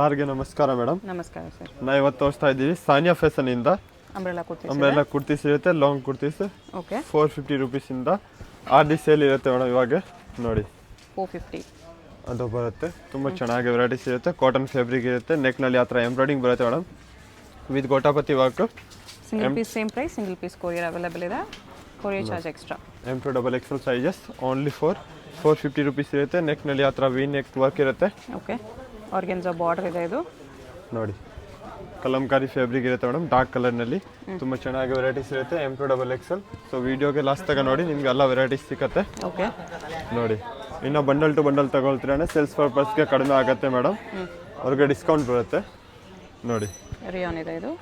ಸಾರ್ಗೆ ನಮಸ್ಕಾರ ಮೇಡಮ್. ನಮಸ್ಕಾರ ಸರ್. ನಾ ಇವತ್ತು ತೋರಿಸ್ತಾ ಇದ್ದೀವಿ ಸಾನಿಯಾ ಫ್ಯಾಷನ್ ಇಂದ ಅಂಬ್ರೆಲಾ ಕುರ್ತೀಸ್ ಇರುತ್ತೆ, ಲಾಂಗ್ ಕುರ್ತೀಸ್. ಓಕೆ, 450 rupees ಇಂದ ಆರ್ಡಿ ಸೇಲ್ ಇರುತ್ತೆ ಮೇಡಮ್. ಇವಾಗ ನೋಡಿ 450 ಅದು ಬರುತ್ತೆ. ತುಂಬ ಚೆನ್ನಾಗಿ ವೆರೈಟೀಸ್ ಇರುತ್ತೆ. ಕಾಟನ್ ಫ್ಯಾಬ್ರಿಕ್ ಇರುತ್ತೆ, ನೆಕ್ನಲ್ಲಿ ಆ ಥರ ಎಂಬ್ರಾಯ್ಡಿಂಗ್ ಬರುತ್ತೆ madam, with gotapatti work. Single piece same price, single piece courier available ಇದೆ, courier charge extra. M2XXL sizes only for 450 rupees ಇರುತ್ತೆ. ನೆಕ್ನಲ್ಲಿ ಆ ಥರ ವಿ ನೆಕ್ ವರ್ಕ್ ಇರುತ್ತೆ. ಓಕೆ, ಆರ್ಗೆನ್ಜಾ ಬಾರ್ಡರ್ ಇದೆ. ಇದು ನೋಡಿ ಕಲಂಕಾರಿ ಫ್ಯಾಬ್ರಿಕ್ ಇರುತ್ತೆ ಮೇಡಮ್, ಡಾರ್ಕ್ ಕಲರ್ನಲ್ಲಿ. ತುಂಬ ಚೆನ್ನಾಗಿ ವೆರೈಟೀಸ್ ಇರುತ್ತೆ. M2XXL. ಸೊ ವಿಡಿಯೋಗೆ ಲಾಸ್ಟ್ ತಗ ನೋಡಿ, ನಿಮ್ಗೆ ಎಲ್ಲ ವೆರೈಟೀಸ್ ಸಿಗುತ್ತೆ. ಓಕೆ ನೋಡಿ, ಇನ್ನು ಬಂಡಲ್ ಟು ಬಂಡಲ್ ತಗೊಳ್ತೀರಾ ಸೇಲ್ಸ್ ಪರ್ಪಸ್ಗೆ ಕಡಿಮೆ ಆಗುತ್ತೆ ಮೇಡಮ್, ಅವ್ರಿಗೆ ಡಿಸ್ಕೌಂಟ್ ಬರುತ್ತೆ. ನೋಡಿ ರಿಯಾನ್ ಇದೆ. ಇದು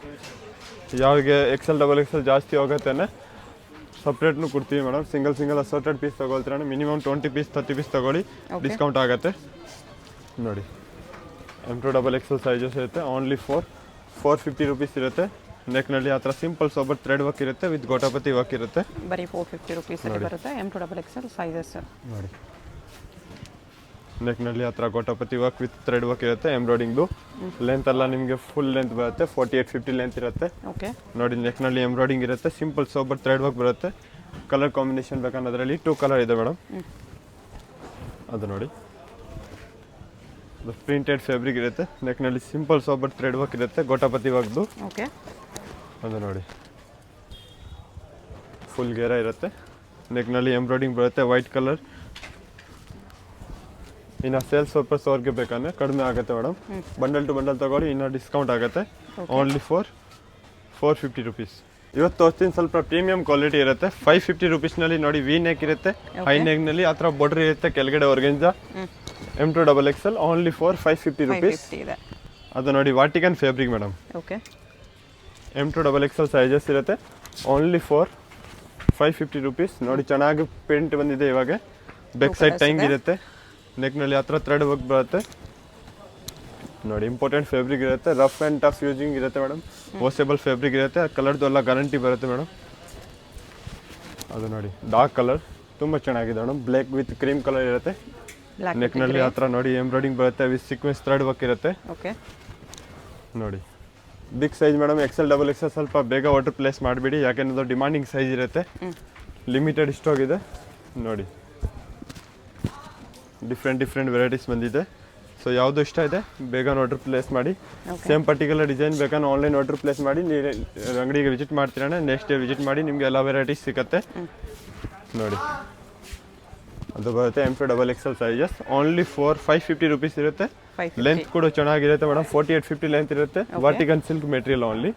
ಯಾವಾಗ XL ಜಾಸ್ತಿ ಹೋಗುತ್ತೇನೆ ಸಪ್ರೇಟ್ನು ಕೊಡ್ತೀವಿ ಮೇಡಮ್. ಸಿಂಗಲ್ ಅಸೋರ್ಟೆಡ್ ಪೀಸ್ ತಗೊಳ್ತೀರಾ ಮಿನಿಮಮ್ 20 ಪೀಸ್ 30 ಪೀಸ್ ತಗೊಳ್ಳಿ, ಡಿಸ್ಕೌಂಟ್ ಆಗುತ್ತೆ. ನೋಡಿ M2XXL ಸೈಜಸ್ ಇರುತ್ತೆ, ಓನ್ಲಿ 450 rupees ಇರುತ್ತೆ. ನೆಕ್ನಲ್ಲಿ ಆ ಥರ ಸಿಂಪಲ್ ಸೋಬರ್ ಥ್ರೆಡ್ ವರ್ಕ್ ಇರುತ್ತೆ, ವಿತ್ ಗೋಟಾಪತಿ ವರ್ಕ್ ಇರುತ್ತೆ. ಬರೀ 450 rupees ಅಲ್ಲಿ ಬರುತ್ತೆ. M2XXL ಸೈಜಸ್ ನೋಡಿ, ನೆಕ್ನಲ್ಲಿ ಆ ಥರ gota patti work with thread work ಇರುತ್ತೆ. ಎಂಬ್ರಾಯ್ಡಿಂಗ್ದು ಲೆಂತ್ ಎಲ್ಲ ನಿಮಗೆ ಫುಲ್ ಲೆಂತ್ ಬರುತ್ತೆ, 48-50 ಲೆಂತ್ ಇರುತ್ತೆ. ಓಕೆ, ನೋಡಿ ನೆಕ್ನಲ್ಲಿ ಎಂಬ್ರಾಯ್ಡಿಂಗ್ ಇರುತ್ತೆ, ಸಿಂಪಲ್ ಸೋಬರ್ ಥ್ರೆಡ್ ವರ್ಕ್ ಬರುತ್ತೆ. ಕಲರ್ ಕಾಂಬಿನೇಷನ್ ಬೇಕಂದ್ರೆ ಅದರಲ್ಲಿ 2 ಕಲರ್ ಇದೆ ಮೇಡಮ್. ಅದು ನೋಡಿ, ಪ್ರಿಂಟೆಡ್ ಫ್ಯಾಬ್ರಿಕ್ ಇರುತ್ತೆ, ನೆಕ್ನಲ್ಲಿ ಸಿಂಪಲ್ ಸೋಬರ್ ಥ್ರೆಡ್ ವರ್ಕ್ ಇರುತ್ತೆ, ಗೋಟಾಪತಿ ವರ್ಕ್ದು. ಓಕೆ, ಅದು ನೋಡಿ ಫುಲ್ ಗೇರ ಇರುತ್ತೆ, ನೆಕ್ನಲ್ಲಿ ಎಂಬ್ರಾಯ್ಡಿಂಗ್ ಬರುತ್ತೆ, ವೈಟ್ ಕಲರ್. ಇನ್ನು ಸೇಲ್ಸ್ ಪರ್ಪಸ್ ಅವ್ರಿಗೆ ಬೇಕಂದ್ರೆ ಕಡಿಮೆ ಆಗುತ್ತೆ ಮೇಡಮ್. ಬಂಡಲ್ ಟು ಬಂಡಲ್ ತಗೊಳ್ಳಿ, ಇನ್ನು ಡಿಸ್ಕೌಂಟ್ ಆಗುತ್ತೆ. Only 450 rupees. ಇವತ್ತು ತೋರಿಸ್ತೀನಿ ಸ್ವಲ್ಪ ಪ್ರೀಮಿಯಂ ಕ್ವಾಲಿಟಿ ಇರುತ್ತೆ. 550 rupeesನಲ್ಲಿ ನೋಡಿ ವಿ ನೆಕ್ ಇರುತ್ತೆ, ಹೈ ನೆಕ್ನಲ್ಲಿ ಆ ಥರ ಬಾರ್ಡರ್ ಇರುತ್ತೆ, ಕೆಳಗಡೆ ಆರ್ಗೆನ್ಜಾ. M2XXL only 550 rupees. ಅದು ನೋಡಿ Vatican fabric madam. Okay, M2XXL sizes ಇರುತ್ತೆ, ಓನ್ಲಿ 550 rupees. ನೋಡಿ ಚೆನ್ನಾಗಿ ಪ್ರಿಂಟ್ ಬಂದಿದೆ. ಇವಾಗ ಬ್ಯಾಕ್ ಸೈಡ್ ಟೈಂಗ್ ಇರುತ್ತೆ, ನೆಕ್ನಲ್ಲಿ ಆ ಥರ ಥ್ರೆಡ್ ವರ್ಕ್ ಬರುತ್ತೆ. ನೋಡಿ ಇಂಪಾರ್ಟೆಂಟ್ ಫ್ಯಾಬ್ರಿಕ್ ಇರುತ್ತೆ, ರಫ್ ಆ್ಯಂಡ್ ಟಫ್ ಯೂಸಿಂಗ್ ಇರುತ್ತೆ ಮೇಡಮ್. ವಾಷೇಬಲ್ ಫ್ಯಾಬ್ರಿಕ್ ಇರುತ್ತೆ, ಕಲರ್ದು ಎಲ್ಲ ಗ್ಯಾರಂಟಿ ಬರುತ್ತೆ ಮೇಡಮ್. ಅದು ನೋಡಿ ಡಾರ್ಕ್ ಕಲರ್ ತುಂಬ ಚೆನ್ನಾಗಿದೆ madam, black with cream colour ಇರುತ್ತೆ. ನೆಕ್ನಲ್ಲಿ ಆ ಥರ ನೋಡಿ ಎಂಬ್ರಾಯ್ಡಿಂಗ್ ಬರುತ್ತೆ, ವಿತ್ ಸೀಕ್ವೆನ್ಸ್ ಥ್ರೆಡ್ ವರ್ಕ್ ಇರುತ್ತೆ. ಓಕೆ, ನೋಡಿ ಬಿಗ್ ಸೈಜ್ ಮೇಡಮ್. XL ಸ್ವಲ್ಪ ಬೇಗ ಆರ್ಡರ್ ಪ್ಲೇಸ್ ಮಾಡಿಬಿಡಿ, ಯಾಕೆಂದ್ರೆ ಡಿಮಾಂಡಿಂಗ್ ಸೈಜ್ ಇರುತ್ತೆ, ಲಿಮಿಟೆಡ್ ಸ್ಟಾಕ್ ಇದೆ. ನೋಡಿ ಡಿಫ್ರೆಂಟ್ ವೆರೈಟೀಸ್ ಬಂದಿದೆ. ಸೊ ಯಾವುದು ಇಷ್ಟ ಇದೆ ಬೇಗ ಆರ್ಡರ್ ಪ್ಲೇಸ್ ಮಾಡಿ. ಸೇಮ್ ಪರ್ಟಿಕ್ಯುಲರ್ ಡಿಸೈನ್ ಬೇಕಂದ್ರೆ ಆನ್ಲೈನ್ ಆರ್ಡರ್ ಪ್ಲೇಸ್ ಮಾಡಿ, ನೀವು ಅಂಗಡಿಗೆ ವಿಸಿಟ್ ಮಾಡ್ತೀರಾ ನೆಕ್ಸ್ಟ್ ಡೇ ವಿಸಿಟ್ ಮಾಡಿ, ನಿಮಗೆ ಎಲ್ಲ ವೆರೈಟೀಸ್ ಸಿಗುತ್ತೆ. ನೋಡಿ ಅದು ಬರುತ್ತೆ M2XXL ಸೈಜಸ್, ಓನ್ಲಿ 550 rupees ಇರುತ್ತೆ. ಲೆಂತ್ ಕೂಡ ಚೆನ್ನಾಗಿರುತ್ತೆ ಮೇಡಮ್, 48-50 ಲೆಂತ್ ಇರುತ್ತೆ. ವಾಟಿಕನ್ ಸಿಲ್ಕ್ ಮೆಟೀರಿಯಲ್ ಓನ್ಲಿ.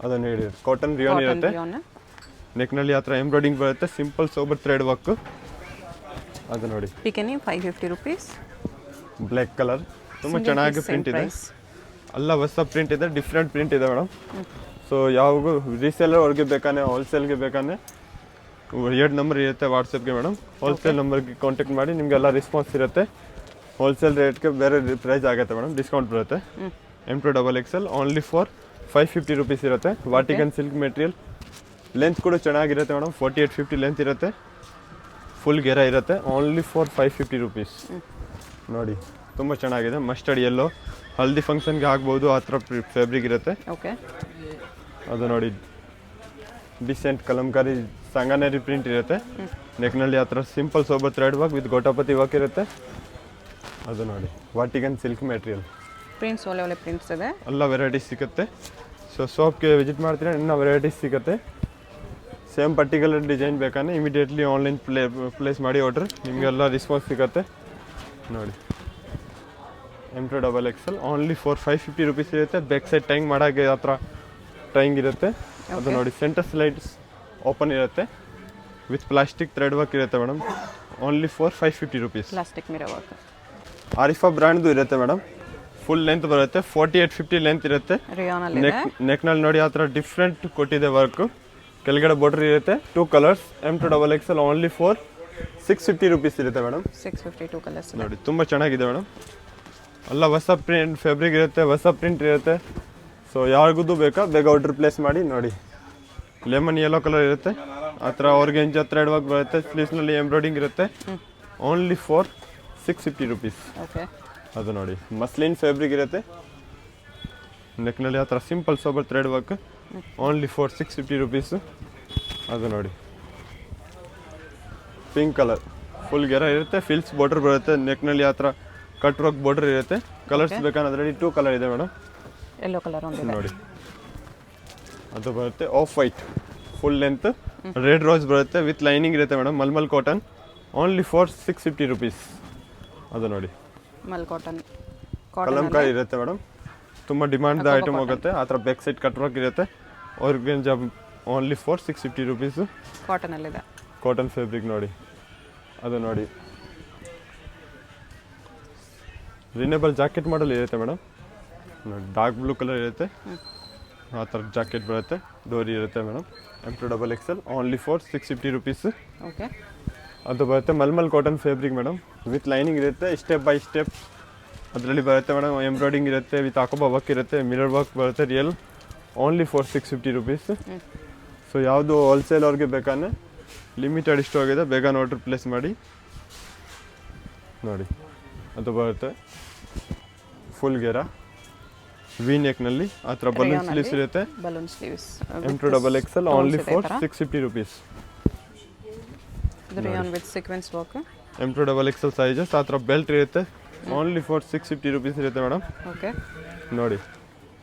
ಅದನ್ನು ಹೇಳಿ ಕಾಟನ್ ರಿಯಾನ್ ಇರುತ್ತೆ, ನೆಕ್ನಲ್ಲಿ ಆ ಥರ ಎಂಬ್ರಾಯ್ಡಿಂಗ್ ಬರುತ್ತೆ, ಸಿಂಪಲ್ ಸೋಬರ್ ಥ್ರೆಡ್ ವರ್ಕ್. ಅದು ನೋಡಿ ಪಿಕನಿ 550 rupees. ಬ್ಲ್ಯಾಕ್ ಕಲರ್ ತುಂಬ ಚೆನ್ನಾಗಿ ಪ್ರಿಂಟ್ ಇದೆ, ಎಲ್ಲ ಹೊಸ ಪ್ರಿಂಟ್ ಇದೆ, ಡಿಫ್ರೆಂಟ್ ಪ್ರಿಂಟ್ ಇದೆ ಮೇಡಮ್. ಸೊ ಯಾವಾಗೂ ರೀಸೇಲರ್ ಅವ್ರಿಗೆ ಬೇಕಾನೆ ಹೋಲ್ಸೇಲ್ಗೆ ಬೇಕಾನೆ 2 ನಂಬರ್ ಇರುತ್ತೆ ವಾಟ್ಸಪ್ಗೆ ಮೇಡಮ್. ಹೋಲ್ಸೇಲ್ ನಂಬರ್ಗೆ ಕಾಂಟ್ಯಾಕ್ಟ್ ಮಾಡಿ, ನಿಮಗೆಲ್ಲ ರೆಸ್ಪಾನ್ಸ್ ಇರುತ್ತೆ. ಹೋಲ್ಸೇಲ್ ರೇಟ್ಗೆ ಬೇರೆ ಪ್ರೈಸ್ ಆಗುತ್ತೆ ಮೇಡಮ್, ಡಿಸ್ಕೌಂಟ್ ಬರುತ್ತೆ. M2XXL ಓನ್ಲಿ 550 rupees ಇರುತ್ತೆ. ವಾಟಿಕನ್ ಸಿಲ್ಕ್ ಮೆಟೀರಿಯಲ್, ಲೆಂತ್ ಕೂಡ ಚೆನ್ನಾಗಿರುತ್ತೆ ಮೇಡಮ್, 48-50 ಲೆಂತ್ ಇರುತ್ತೆ, ಫುಲ್ ಗೆರ ಇರುತ್ತೆ. Only 550 rupees. ನೋಡಿ ತುಂಬ ಚೆನ್ನಾಗಿದೆ, ಮಸ್ಟರ್ಡ್ ಯೆಲ್ಲೋ, ಹಲ್ದಿ ಫಂಕ್ಷನ್ಗೆ ಆಗ್ಬೋದು ಆ ಥರ ಫ್ಯಾಬ್ರಿಕ್ ಇರುತ್ತೆ. ಓಕೆ, ಅದು ನೋಡಿ ಡಿಸೆಂಟ್ ಕಲಂಕಾರಿ ಸಂಗನೇರಿ ಪ್ರಿಂಟ್ ಇರುತ್ತೆ, ನೆಕ್ನಲ್ಲಿ ಆ ಥರ simple sober thread work with gotapatti work ಇರುತ್ತೆ. ಅದು ನೋಡಿ ವಾಟಿಕನ್ ಸಿಲ್ಕ್ ಮೆಟೀರಿಯಲ್, ಪ್ರಿಂಟ್ಸ್ ಒಳ್ಳೆ ಪ್ರಿಂಟ್ಸ್ ಇದೆ, ಎಲ್ಲ ವೆರೈಟೀಸ್ ಸಿಗುತ್ತೆ. ಸೊ ಶಾಪ್ಗೆ ವಿಸಿಟ್ ಮಾಡ್ತೀರಾ, ಇನ್ನೂ ವೆರೈಟೀಸ್ ಸಿಗುತ್ತೆ. ಸೇಮ್ ಪರ್ಟಿಕ್ಯುಲರ್ ಡಿಸೈನ್ ಬೇಕಂದ್ರೆ ಇಮಿಡಿಯೇಟ್ಲಿ ಆನ್ಲೈನ್ ಪ್ಲೇಸ್ ಮಾಡಿ ಆರ್ಡ್ರ್, ನಿಮಗೆಲ್ಲ ರೆಸ್ಪಾನ್ಸ್ ಸಿಗುತ್ತೆ. ನೋಡಿ M2XXL ಓನ್ಲಿ 550 rupees ಇರುತ್ತೆ. ಬ್ಯಾಕ್ ಸೈಡ್ ಟೈಂಗ್ ಮಾಡೋಕ್ಕೆ ಆ ಥರ ಟೈಂಗ್ ಇರುತ್ತೆ. ಅದು ನೋಡಿ ಸೆಂಟರ್ ಸ್ಲೈಡ್ಸ್ ಓಪನ್ ಇರುತ್ತೆ, ವಿತ್ ಪ್ಲಾಸ್ಟಿಕ್ ಥ್ರೆಡ್ ವರ್ಕ್ ಇರುತ್ತೆ madam. Only 550 rupees. Plastic mirror work Arifa ಬ್ರ್ಯಾಂಡ್ದು ಇರುತ್ತೆ ಮೇಡಮ್, ಫುಲ್ ಲೆಂತ್ ಬರುತ್ತೆ, 48-50 ಲೆಂತ್ ಇರುತ್ತೆ. ನೆಕ್ನಲ್ಲಿ ನೋಡಿ ಆ ಥರ ಡಿಫ್ರೆಂಟ್ ಕೊಟ್ಟಿದೆ ವರ್ಕ್, ಕೆಳಗಡೆ ಬಾರ್ಡರ್ ಇರುತ್ತೆ, 2 ಕಲರ್ಸ್. M2XXL ಓನ್ಲಿ 650 rupees ಇರುತ್ತೆ ಮೇಡಮ್. 652 ಕಲರ್ಸ್. ನೋಡಿ ತುಂಬ ಚೆನ್ನಾಗಿದೆ ಮೇಡಮ್, ಎಲ್ಲ ಹೊಸ ಪ್ರಿಂಟ್ ಫ್ಯಾಬ್ರಿಕ್ ಇರುತ್ತೆ, ಹೊಸ ಪ್ರಿಂಟ್ ಇರುತ್ತೆ. ಸೊ ಯಾರಿಗೂ ಬೇಕಾ ಬೇಗ ಆರ್ಡರ್ ಪ್ಲೇಸ್ ಮಾಡಿ. ನೋಡಿ ಲೆಮನ್ ಯೆಲ್ಲೋ ಕಲರ್ ಇರುತ್ತೆ, ಆ ಥರ ಆರ್ಗೆಂಜಾ ಥ್ರೆಡ್ ವರ್ಕ್ ಬರುತ್ತೆ, ಸ್ಲೀವ್ಸ್ನಲ್ಲಿ ಎಂಬ್ರಾಯ್ಡಿಂಗ್ ಇರುತ್ತೆ. Only 650 rupees. ಓಕೆ, ಅದು ನೋಡಿ ಮಸ್ಲಿನ್ ಫ್ಯಾಬ್ರಿಕ್ ಇರುತ್ತೆ, ನೆಕ್ನಲ್ಲಿ ಆ ಥರ simple sober thread work, only for 650 rupees. ಅದು ನೋಡಿ ಪಿಂಕ್ ಕಲರ್ ಫುಲ್ ಗೆರ ಇರುತ್ತೆ, ಫಿಲ್ಸ್ ಬಾರ್ಡರ್ ಬರುತ್ತೆ, ನೆಕ್ನಲ್ಲಿ ಆ ಥರ ಕಟ್ ವರ್ಕ್ ಬಾರ್ಡರ್ ಇರುತ್ತೆ. ಕಲರ್ಸ್ ಬೇಕಂದ್ರೆ 2 ಕಲರ್ ಇದೆ ಮೇಡಮ್. ಯೆಲ್ಲೋ ಕಲರ್ ಒಂದಿದೆ ನೋಡಿ ಅದು ಬರುತ್ತೆ of white full length, red rose ಬರುತ್ತೆ ವಿತ್ ಲೈನಿಂಗ್ ಇರುತ್ತೆ madam. Mulmul cotton, only for 650 rupees. ಅದು ನೋಡಿ ಮಲ್ ಕಾಟನ್ ಕಲಂಕಾರಿ ಇರುತ್ತೆ ಮೇಡಮ್, ತುಂಬ ಡಿಮಾಂಡ್ ಐಟಮ್ ಹೋಗುತ್ತೆ. ಆ ಥರ ಬ್ಯಾಕ್ ಸೈಡ್ ಕಟ್ ವರ್ಕ್ ಇರುತ್ತೆ. Organza only for 650 rupees. ಕಾಟನಲ್ಲಿದೆ, ಕಾಟನ್ ಫ್ಯಾಬ್ರಿಕ್ ನೋಡಿ. ಅದು ನೋಡಿ ರಿನೇಬಲ್ ಜಾಕೆಟ್ ಮಾಡಲ್ ಇರುತ್ತೆ ಮೇಡಮ್. ನೋಡಿ ಡಾರ್ಕ್ ಬ್ಲೂ ಕಲರ್ ಇರುತ್ತೆ, ಆ ಥರ ಜಾಕೆಟ್ ಬರುತ್ತೆ, ಡೋರಿ ಇರುತ್ತೆ madam. M2XL only for 650 rupees. Okay. ಅದು ಬರುತ್ತೆ mulmul cotton fabric madam, with lining ಇರುತ್ತೆ, ಸ್ಟೆಪ್ ಬೈ ಸ್ಟೆಪ್ ಅದರಲ್ಲಿ ಬರುತ್ತೆ ಮೇಡಮ್. ಎಂಬ್ರಾಯ್ಡಿಂಗ್ ಇರುತ್ತೆ, ವಿತ್ ಅಕೋಬಾ ವರ್ಕ್ ಇರುತ್ತೆ, ಮಿರರ್ ವರ್ಕ್ ಬರುತ್ತೆ, real only for 650 rupees. So ಯಾವುದು ಹೋಲ್ಸೇಲ್ ಅವ್ರಿಗೆ ಬೇಕಾದ್ರೆ ಲಿಮಿಟೆಡ್ ಇಷ್ಟು ಆಗಿದೆ, ಬೇಗ ಆರ್ಡರ್ ಪ್ಲೇಸ್ ಮಾಡಿ. ನೋಡಿ ಅದು ಬರುತ್ತೆ ಫುಲ್ ಗೆರ ವಿ ನೆಕ್ನಲ್ಲಿ, ಆ ಥರ ಬಲೂನ್ ಸ್ಲೀವ್ಸ್ ಇರುತ್ತೆ. Balloon sleeves M2XL only for 650 rupees. ಇದು rayon with sequence work. M2XL sizes, ಆ ಥರ ಬೆಲ್ಟ್ ಇರುತ್ತೆ, ಓನ್ಲಿ ಫಾರ್ 650 ರುಪೀಸ್ ಇರುತ್ತೆ ಮೇಡಮ್. ಓಕೆ. ನೋಡಿ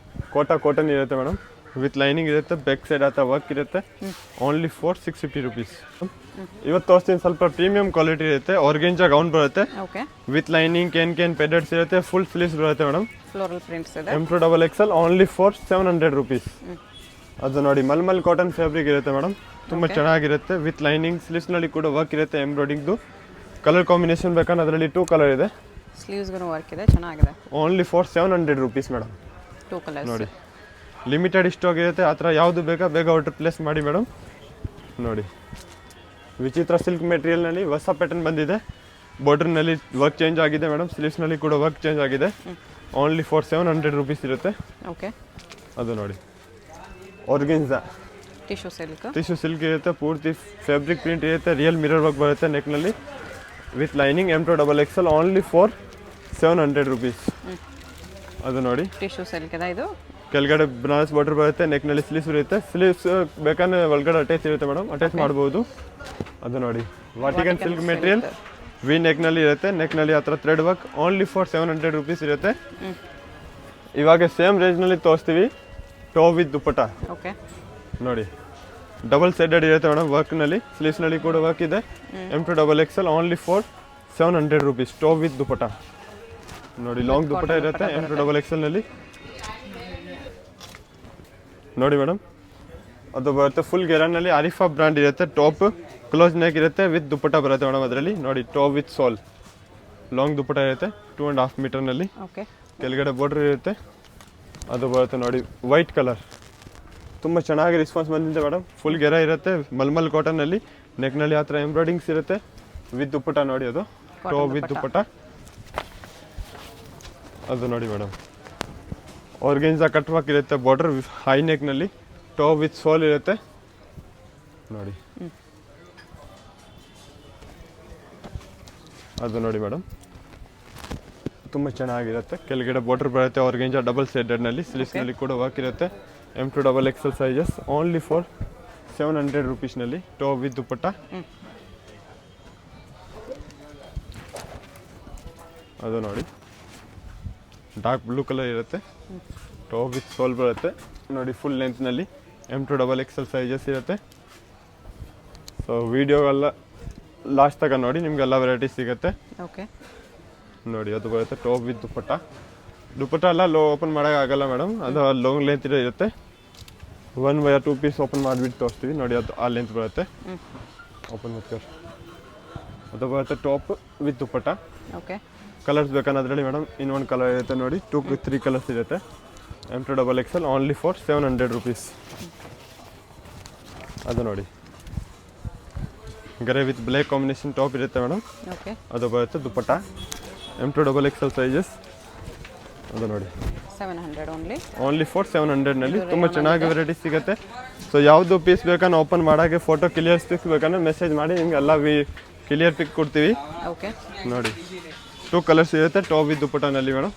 ಕಾಟನ್ ಇರುತ್ತೆ ಮೇಡಮ್, ವಿತ್ ಲೈನಿಂಗ್ ಇರುತ್ತೆ, ಬ್ಯಾಕ್ ಸೈಡ್ ಆ ಥರ ವರ್ಕ್ ಇರುತ್ತೆ, ಓನ್ಲಿ ಫಾರ್ 650 ರುಪೀಸ್. ಇವತ್ತು ತೋರಿಸ್ತೀನಿ ಸ್ವಲ್ಪ ಪ್ರೀಮಿಯಂ ಕ್ವಾಲಿಟಿ ಇರುತ್ತೆ. ಆರ್ಗೆಂಜಾ ಗೌನ್ ಬರುತ್ತೆ, ಓಕೆ, ವಿತ್ ಲೈನಿಂಗ್, ಕ್ಯಾನ್ ಪೆಡೆಟ್ಸ್ ಇರುತ್ತೆ, ಫುಲ್ ಸ್ಲೀವ್ಸ್ ಬರುತ್ತೆ ಮೇಡಮ್. ಫ್ಲೋರಲ್ ಪ್ರಿಂಟ್ಸ್ ಇದೆ. M2XL only for 700 rupees. ಅದು ನೋಡಿ ಮಲ್ಮಲ್ ಕಾಟನ್ ಫ್ಯಾಬ್ರಿಕ್ ಇರುತ್ತೆ ಮೇಡಮ್, ತುಂಬ ಚೆನ್ನಾಗಿರುತ್ತೆ, ವಿತ್ ಲೈನಿಂಗ್, ಸ್ಲೀವ್ಸ್ನಲ್ಲಿ ಕೂಡ ವರ್ಕ್ ಇರುತ್ತೆ, ಎಂಬ್ರಾಯ್ಡಿಂಗ್ದು. ಕಲರ್ ಕಾಂಬಿನೇಷನ್ ಬೇಕಂದ್ರೆ ಅದರಲ್ಲಿ 2 ಕಲರ್ ಇದೆ, ಸ್ಲೀವ್ಸ್ಗೂ ವರ್ಕ್ ಇದೆ, ಚೆನ್ನಾಗಿದೆ. Only for 700 rupees madam. 2 colours ನೋಡಿ ಲಿಮಿಟೆಡ್ ಸ್ಟಾಕ್ ಇರುತ್ತೆ. ಆ ಥರ ಯಾವುದು ಬೇಕಾ ಬೇಗ ಆರ್ಡರ್ ಪ್ಲೇಸ್ ಮಾಡಿ ಮೇಡಮ್. ನೋಡಿ ವಿಚಿತ್ರ ಸಿಲ್ಕ್ ಮೆಟೀರಿಯಲ್ನಲ್ಲಿ ಹೊಸ ಪ್ಯಾಟರ್ನ್ ಬಂದಿದೆ, ಬಾರ್ಡರ್ನಲ್ಲಿ ವರ್ಕ್ ಚೇಂಜ್ ಆಗಿದೆ ಮೇಡಮ್, ಸ್ಲೀವ್ಸ್ನಲ್ಲಿ ಕೂಡ ವರ್ಕ್ ಚೇಂಜ್ ಆಗಿದೆ, ಓನ್ಲಿ ಫಾರ್ 700 ರುಪೀಸ್ ಇರುತ್ತೆ. ಓಕೆ. ಅದು ನೋಡಿ ಆರ್ಗೆನ್ಜಾ ಟಿಶ್ಯೂ ಸಿಲ್ಕ್ ಇರುತ್ತೆ, ಪೂರ್ತಿ ಫ್ಯಾಬ್ರಿಕ್ ಪ್ರಿಂಟ್ ಇರುತ್ತೆ, ರಿಯಲ್ ಮಿರರ್ ವರ್ಕ್ ಬರುತ್ತೆ ನೆಕ್ನಲ್ಲಿ, with lining. M2XL only for 700 rupees. ಅದು ನೋಡಿ ಟಿಶ್ಯೂ ಸಿಲ್ಕ್ ಇದೆ, ಇದು ಕೆಳಗಡೆ ಬನಾರಸ್ ಬಾರ್ಡರ್ ಬರುತ್ತೆ, ನೆಕ್ನಲ್ಲಿ ಸ್ಲೀವ್ಸ್ ಇರುತ್ತೆ, ಸ್ಲೀವ್ಸ್ ಬೇಕಾದ್ರೆ ಒಳಗಡೆ ಅಟ್ಯಾಚ್ ಇರುತ್ತೆ ಮೇಡಮ್, ಅಟ್ಯಾಚ್ ಮಾಡ್ಬೋದು. ಅದು ನೋಡಿ ವಾಟಿಕನ್ ಸಿಲ್ಕ್ ಮೆಟೀರಿಯಲ್, ವಿ ನೆಕ್ನಲ್ಲಿ ಇರುತ್ತೆ, ನೆಕ್ನಲ್ಲಿ ಆ ಥರ thread work, only for 700 rupees ಇರುತ್ತೆ. ಇವಾಗ ಸೇಮ್ ರೇಂಜ್ನಲ್ಲಿ ತೋರಿಸ್ತೀವಿ, ಟಾಪ್ ವಿತ್ ದುಪ್ಪಟ್ಟ. ಓಕೆ. ನೋಡಿ ಡಬಲ್ ಸೈಡೆಡ್ ಇರುತ್ತೆ ಮೇಡಮ್, ವರ್ಕ್ನಲ್ಲಿ, ಸ್ಲೀವ್ಸ್ನಲ್ಲಿ ಕೂಡ ವರ್ಕ್ ಇದೆ. M2XL only for 700 rupees, top with dupatta. ನೋಡಿ ಲಾಂಗ್ ದುಪ್ಪಟ್ಟ ಇರುತ್ತೆ M2XL ನೋಡಿ ಮೇಡಮ್. ಅದು ಬರುತ್ತೆ ಫುಲ್ ಗೆರಾನಲ್ಲಿ, ಆರಿಫಾ ಬ್ರ್ಯಾಂಡ್ ಇರುತ್ತೆ, ಟಾಪ್ ಕ್ಲೋಸ್ ನೆಕ್ ಇರುತ್ತೆ, ವಿತ್ ದುಪ್ಪಟ್ಟ ಬರುತ್ತೆ ಮೇಡಮ್. ಅದರಲ್ಲಿ ನೋಡಿ ಟಾಪ್ ವಿತ್ ಸಾಲ್, ಲಾಂಗ್ ದುಪ್ಪಟ್ಟ ಇರುತ್ತೆ, 2.5 ಮೀಟರ್ನಲ್ಲಿ, ಓಕೆ, ಕೆಳಗಡೆ ಬಾರ್ಡರ್ ಇರುತ್ತೆ. ಅದು ಬರುತ್ತೆ ನೋಡಿ ವೈಟ್ ಕಲರ್, ತುಂಬ ಚೆನ್ನಾಗಿ ರೆಸ್ಪಾನ್ಸ್ ಬಂದಿದೆ ಮೇಡಮ್. ಫುಲ್ ಗೆರ ಇರುತ್ತೆ, ಮಲ್ಮಲ್ ಕಾಟನ್ನಲ್ಲಿ, ನೆಕ್ನಲ್ಲಿ ಆ ಥರ ಎಂಬ್ರಾಯ್ಡಿಂಗ್ಸ್ ಇರುತ್ತೆ, ವಿತ್ ದುಪ್ಪಟ್ಟ. ನೋಡಿ ಅದು ಟಾಪ್ ವಿತ್ ದುಪ್ಪಟ್ಟ. ಅದು ನೋಡಿ ಮೇಡಮ್ ಆರ್ಗೆನ್ಜಾ ಕಟ್ ವರ್ಕ್ ಇರುತ್ತೆ, ಬಾರ್ಡರ್ ಹೈ ನೆಕ್ನಲ್ಲಿ, ಟಾಪ್ ವಿತ್ ಸೋಲ್ ಇರುತ್ತೆ. ನೋಡಿ ಅದು ನೋಡಿ ಮೇಡಮ್ ತುಂಬ ಚೆನ್ನಾಗಿರುತ್ತೆ, ಕೆಳಗಡೆ ಬಾರ್ಡರ್ ಬರುತ್ತೆ, ಆರ್ಗೆಂಜಾ ಡಬಲ್ ಸೈಡೆಡ್ನಲ್ಲಿ, ಸ್ಲೀವ್ಸ್ನಲ್ಲಿ ಕೂಡ ವರ್ಕ್ ಇರುತ್ತೆ. M2XL ಸೈಜಸ್, ಓನ್ಲಿ ಫಾರ್ 700 ರುಪೀಸ್ನಲ್ಲಿ, ಟಾಪ್ ವಿತ್ ದುಪ್ಪಟ್ಟ. ಅದು ನೋಡಿ ಡಾರ್ಕ್ ಬ್ಲೂ ಕಲರ್ ಇರುತ್ತೆ, ಟಾಪ್ ವಿತ್ ಸೋಲ್ ಬರುತ್ತೆ. ನೋಡಿ ಫುಲ್ ಲೆಂತ್ನಲ್ಲಿ M2XL ಸೈಜಸ್ ಇರುತ್ತೆ. ಸೊ ವಿಡಿಯೋಗೆಲ್ಲ ಲಾಸ್ಟ್ ತಗ ನೋಡಿ, ನಿಮಗೆಲ್ಲ ವೆರೈಟೀಸ್ ಸಿಗುತ್ತೆ. ಓಕೆ. ನೋಡಿ ಅದು ಬರುತ್ತೆ ಟಾಪ್ ವಿತ್ ದುಪ್ಪಟ್ಟ. ದುಪ್ಪಟ್ಟ ಎಲ್ಲ ಓಪನ್ ಮಾಡೋಕ್ಕಾಗಲ್ಲ ಮೇಡಮ್, ಅದು ಲಾಂಗ್ ಲೆಂತ್ ಇರುತ್ತೆ. 1 by 2 ಪೀಸ್ ಓಪನ್ ಮಾಡಿಬಿಟ್ಟು ತೋರಿಸ್ತೀವಿ. ನೋಡಿ ಅದು ಆ ಲೆಂತ್ ಬರುತ್ತೆ, ಓಪನ್ ಮಾಡ್ತೀವಿ. ಅದು ಬರುತ್ತೆ top with dupatta. Okay. Colours ಬೇಕನ್ನೋದ್ರಲ್ಲಿ ಮೇಡಮ್ ಇನ್ನೊಂದು ಕಲರ್ ಇರುತ್ತೆ ನೋಡಿ, 2-3 ಕಲರ್ಸ್ ಇರುತ್ತೆ. M2XL only for 700 rupees. ಅದು ನೋಡಿ ಗರೆ ವಿತ್ ಬ್ಲ್ಯಾಕ್ ಕಾಂಬಿನೇಷನ್ ಟಾಪ್ ಇರುತ್ತೆ ಮೇಡಮ್. ಓಕೆ. ಅದು ಬರುತ್ತೆ ದುಪ್ಪಟ್ಟ, M2XL ಸೈಜಸ್. ಅದು ನೋಡಿ 700 ಓನ್ಲಿ ಫಾರ್ 700ನಲ್ಲಿ ತುಂಬ ಚೆನ್ನಾಗಿ ವೆರೈಟೀಸ್ ಸಿಗುತ್ತೆ. ಸೊ ಯಾವುದು ಪೀಸ್ ಬೇಕನ್ನ ಓಪನ್ ಮಾಡೋಕ್ಕೆ ಫೋಟೋ ಕ್ಲಿಯರ್ ಪಿಕ್ಸ್ ಬೇಕಂದ್ರೆ ಮೆಸೇಜ್ ಮಾಡಿ, ನಿಮ್ಗೆ ಎಲ್ಲ ಕ್ಲಿಯರ್ ಪಿಕ್ ಕೊಡ್ತೀವಿ. ಓಕೆ. ನೋಡಿ 2 ಕಲರ್ಸ್ ಇರುತ್ತೆ ಟಾಪ್ ವಿತ್ ದುಪ್ಪಟಾನಲ್ಲಿ ಮೇಡಮ್.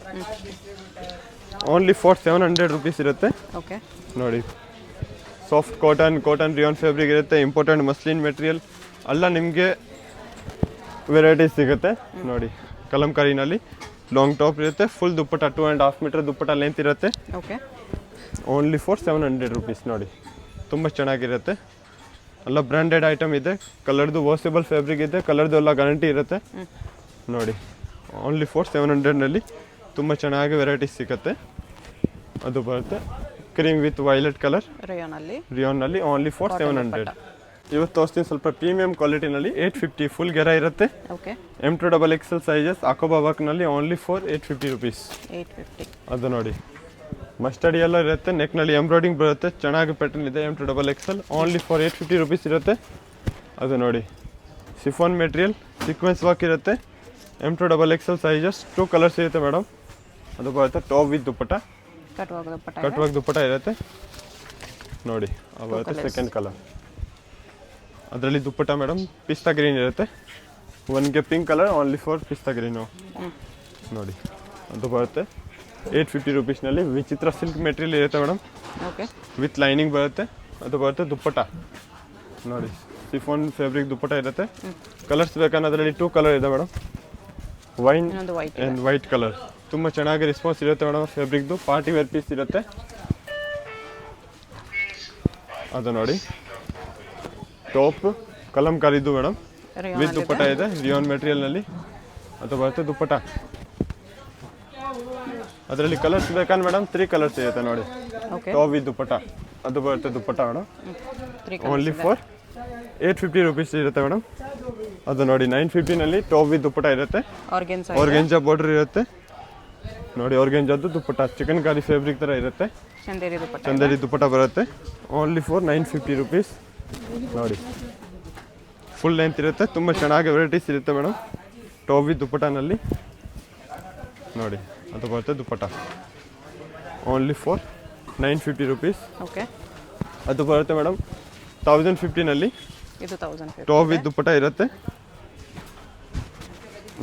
ಓನ್ಲಿ ಫಾರ್ 700 ರುಪೀಸ್ ಇರುತ್ತೆ ಓಕೆ. ನೋಡಿ. ಸಾಫ್ಟ್ ಕಾಟನ್ ರಿಯಾನ್ ಫ್ಯಾಬ್ರಿಕ್ ಇರುತ್ತೆ, ಇಂಪಾರ್ಟೆಂಟ್ ಮಸ್ಲಿನ್ ಮೆಟೀರಿಯಲ್ ಎಲ್ಲ ನಿಮಗೆ ವೆರೈಟೀಸ್ ಸಿಗುತ್ತೆ ನೋಡಿ. ಕಲಂಕಾರಿನಲ್ಲಿ ಲಾಂಗ್ ಟಾಪ್ ಇರುತ್ತೆ, full dupatta 2.5 metre dupatta length ಇರುತ್ತೆ. ಓಕೆ. ಓನ್ಲಿ ಫಾರ್ 700 ರುಪೀಸ್ ನೋಡಿ. ತುಂಬ ಚೆನ್ನಾಗಿರುತ್ತೆ, ಎಲ್ಲ ಬ್ರ್ಯಾಂಡೆಡ್ ಐಟಮ್ ಇದೆ. ಕಲರ್ದು ವಾಷೇಬಲ್ ಫ್ಯಾಬ್ರಿಕ್ ಇದೆ, ಕಲರ್ದು ಎಲ್ಲ ಗ್ಯಾರಂಟಿ ಇರುತ್ತೆ ನೋಡಿ. ಓನ್ಲಿ ಫಾರ್ 700ನಲ್ಲಿ ತುಂಬ ಚೆನ್ನಾಗಿ ವೆರೈಟೀಸ್ ಸಿಗುತ್ತೆ. ಅದು ಬರುತ್ತೆ ಕ್ರೀಮ್ ವಿತ್ ವೈಲೆಟ್ ಕಲರ್ ರಿಯಾನ್ನಲ್ಲಿ ಓನ್ಲಿ ಫಾರ್ 700. ಇವತ್ತು ತೋರಿಸ್ತೀನಿ ಸ್ವಲ್ಪ ಪ್ರೀಮಿಯಂ ಕ್ವಾಲಿಟಿನಲ್ಲಿ 850 ಫುಲ್ ಗೆರ ಇರುತ್ತೆ. M2XXL ಸೈಜಸ್ ಅಕೋಬಾ ವರ್ಕ್ನಲ್ಲಿ ಓನ್ಲಿ ಫಾರ್ 850 ರುಪೀಸ್. ಅದು ನೋಡಿ ಮಸ್ಟರ್ಡ್ ಎಲ್ಲ ಇರುತ್ತೆ, ನೆಕ್ನಲ್ಲಿ ಎಂಬ್ರಾಯ್ಡಿಂಗ್ ಬರುತ್ತೆ, ಚೆನ್ನಾಗಿ ಪ್ಯಾಟರ್ನ್ ಇದೆ. M2XXL ಓನ್ಲಿ ಫಾರ್ 850 ರುಪೀಸ್ ಇರುತ್ತೆ. ಅದು ನೋಡಿ ಸಿಫಾನ್ ಮೆಟೀರಿಯಲ್ ಸೀಕ್ವೆನ್ಸ್ ವರ್ಕ್ ಇರುತ್ತೆ. M2XXL ಸೈಜಸ್ 2 ಕಲರ್ಸ್ ಇರುತ್ತೆ ಮೇಡಮ್. ಅದು ಬರುತ್ತೆ ಟಾಪ್ ವಿತ್ ದುಪ್ಪಟ, ಕಟ್ವಾಗ ದುಪ್ಪಟ ಇರುತ್ತೆ ನೋಡಿ. ಅದು ಬರುತ್ತೆ ಸೆಕೆಂಡ್ ಕಲರ್. ಅದರಲ್ಲಿ ದುಪ್ಪಟ ಮೇಡಮ್ ಪಿಸ್ತಾ ಗ್ರೀನ್ ಇರುತ್ತೆ, ಒನ್ಗೆ ಪಿಂಕ್ ಕಲರ್ ಓನ್ಲಿ ಫಾರ್ ಪಿಸ್ತಾ ಗ್ರೀನು ನೋಡಿ. ಅದು ಬರುತ್ತೆ 850 ರುಪೀಸ್ನಲ್ಲಿ. ವಿಚಿತ್ರ ಸಿಲ್ಕ್ ಮೆಟೀರಿಯಲ್ ಇರುತ್ತೆ ಮೇಡಮ್, ವಿತ್ ಲೈನಿಂಗ್ ಬರುತ್ತೆ. ಅದು ಬರುತ್ತೆ ದುಪ್ಪಟ ನೋಡಿ, ಸಿಫಾನ್ ಫ್ಯಾಬ್ರಿಕ್ ದುಪ್ಪಟ ಇರುತ್ತೆ. ಕಲರ್ಸ್ ಬೇಕಂದ್ರೆ ಅದರಲ್ಲಿ 2 ಕಲರ್ ಇದೆ madam, wine and white colour. ತುಂಬ ಚೆನ್ನಾಗಿ ರೆಸ್ಪಾನ್ಸ್ ಇರುತ್ತೆ ಮೇಡಮ್. ಫ್ಯಾಬ್ರಿಕ್ದು ಪಾರ್ಟಿ ವೇರ್ ಪೀಸ್ ಇರುತ್ತೆ. ಅದು ನೋಡಿ ಟಾಪ್ ಕಲಂಕಾರಿದ್ದು ಮೇಡಮ್, ವಿತ್ ದುಪ್ಪಟ ಇದೆ ರಿಯಾನ್ ಮೆಟೀರಿಯಲ್ನಲ್ಲಿ. ಅದು ಬರುತ್ತೆ ದುಪ್ಪಟ. ಅದರಲ್ಲಿ ಕಲರ್ಸ್ ಬೇಕಂದ್ರೆ ಮೇಡಮ್ 3 ಕಲರ್ಸ್ ಇರುತ್ತೆ ನೋಡಿ. ಟಾಪ್ ವಿತ್ ದುಪ್ಪಟ, ಅದು ಬರುತ್ತೆ dupatta madam. Only for 850 rupees ಇರುತ್ತೆ ಮೇಡಮ್. ಅದು ನೋಡಿ 950ನಲ್ಲಿ ಟಾಪ್ ವಿತ್ ದುಪ್ಪಟ ಇರುತ್ತೆ. ಆರ್ಗೆಂಜಾ ಬಾರ್ಡರ್ ಇರುತ್ತೆ ನೋಡಿ. ಆರ್ಗೆಂಜಾದ್ದು ದುಪ್ಪಟ ಚಿಕನ್ ಕಾರಿ ಫ್ಯಾಬ್ರಿಕ್ ಥರ ಇರುತ್ತೆ, ಚಂದೇರಿ ದುಪ್ಪಟ ಬರುತ್ತೆ. ಓನ್ಲಿ ಫಾರ್ 950 ರುಪೀಸ್ ನೋಡಿ. ಫುಲ್ ಲೆಂತ್ ಇರುತ್ತೆ, ತುಂಬ ಚೆನ್ನಾಗಿ ವೆರೈಟೀಸ್ ಇರುತ್ತೆ ಮೇಡಮ್. ಟಾಪ್ ವಿತ್ ದುಪ್ಪಟನಲ್ಲಿ ನೋಡಿ. ಅದು ಬರುತ್ತೆ ದುಪ್ಪಟ ಓನ್ಲಿ ಫಾರ್ 950 ರುಪೀಸ್. ಅದು ಬರುತ್ತೆ ಮೇಡಮ್ 1050ನಲ್ಲಿ ಟಾಪ್ ವಿತ್ ದುಪ್ಪಟ ಇರುತ್ತೆ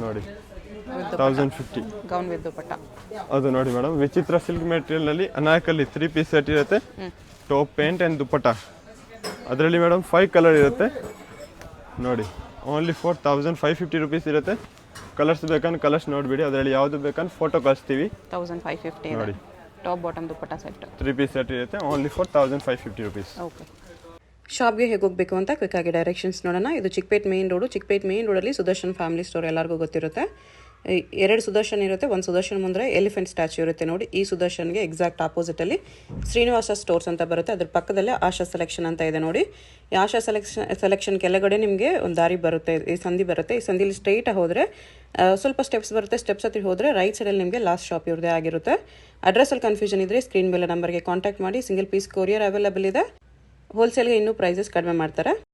ನೋಡಿ. 1050 ಅದು ನೋಡಿ ಮೇಡಮ್. ವಿಚಿತ್ರ ಸಿಲ್ಕ್ ಮೆಟೀರಿಯಲ್ನಲ್ಲಿ ಅನಾಕಲ್ಲಿ 3 ಪೀಸ್ ಸೆಟ್ ಇರುತ್ತೆ, ಟಾಪ್ ಪ್ಯಾಂಟ್ ಆ್ಯಂಡ್ ದುಪ್ಪಟ. ಅದರಲ್ಲಿ ಮೇಡಮ್ 5 ಕಲರ್ ಇರುತ್ತೆ ನೋಡಿ. ಓನ್ಲಿ ಫಾರ್ 1550 ರುಪೀಸ್ ಇರುತ್ತೆ. ಕಲರ್ಸ್ ಬೇಕಂದ್ರೆ ಕಲರ್ಸ್ ನೋಡಿಬಿಡಿ, ಅದರಲ್ಲಿ ಯಾವುದು ಬೇಕಂದ್ರೆ ಫೋಟೋ ಕಳಿಸ್ತೀವಿ. 1550 ನೋಡಿ. Top bottom dupatta set 3 piece set ಇರುತ್ತೆ. Only for 1550 rupees. ಶಾಪ್ಗೆ ಹೇಗೆ ಹೋಗಬೇಕು ಅಂತ ಕ್ವಿಕ್ ಆಗಿ ಡೈರೆಕ್ಷನ್ಸ್ ನೋಡೋಣ. ಇದು ಚಿಕ್ಕಪೇಟ್ ಮೇನ್ ರೋಡಲ್ಲಿ ಸುದರ್ಶನ್ ಫ್ಯಾಮಿಲಿ ಸ್ಟೋರ್ ಎಲ್ಲರಿಗೂ ಗೊತ್ತಿರುತ್ತೆ. 2 ಸುದರ್ಶನ್ ಇರುತ್ತೆ. ಒಂದು ಸುದರ್ಶನ್ ಮುಂದೆ ಎಲಿಫೆಂಟ್ ಸ್ಟ್ಯಾಚ್ಯೂ ಇರುತ್ತೆ ನೋಡಿ. ಈ ಸುದರ್ಶನ್ಗೆ ಎಕ್ಸಾಕ್ಟ್ ಆಪೋಸಿಟಲ್ಲಿ ಶ್ರೀನಿವಾಸ ಸ್ಟೋರ್ಸ್ ಅಂತ ಬರುತ್ತೆ. ಅದ್ರ ಪಕ್ಕದಲ್ಲೇ ಆಶಾ ಸೆಲೆಕ್ಷನ್ ಅಂತ ಇದೆ ನೋಡಿ. ಈ ಆಶಾ ಸೆಲೆಕ್ಷನ್ ಕೆಳಗಡೆ ನಿಮಗೆ ಒಂದು ದಾರಿ ಬರುತ್ತೆ, ಈ ಸಂಧಿ ಬರುತ್ತೆ. ಈ ಸಂಧಿಲಿ ಸ್ಟ್ರೈಟ್ ಹೋದರೆ ಸ್ವಲ್ಪ ಸ್ಟೆಪ್ಸ್ ಬರುತ್ತೆ. ಸ್ಟೆಪ್ಸ್ ಹತ್ತಿ ಹೋದರೆ ರೈಟ್ ಸೈಡಲ್ಲಿ ನಿಮಗೆ ಲಾಸ್ಟ್ ಶಾಪ್ ಇವ್ರದೇ ಆಗಿರುತ್ತೆ. ಅಡ್ರೆಸ್ಸಲ್ಲಿ ಕನ್ಫ್ಯೂಷನ್ ಇದ್ದರೆ ಸ್ಕ್ರೀನ್ ಮೇಲೆ ನಂಬರ್ಗೆ ಕಾಂಟ್ಯಾಕ್ಟ್ ಮಾಡಿ. ಸಿಂಗಲ್ ಪೀಸ್ ಕೊರಿಯರ್ ಅವೈಲೇಬಲ್ ಇದೆ. ಹೋಲ್ಸೇಲ್ಗೆ ಇನ್ನೂ ಪ್ರೈಸಸ್ ಕಡಿಮೆ ಮಾಡ್ತಾರೆ.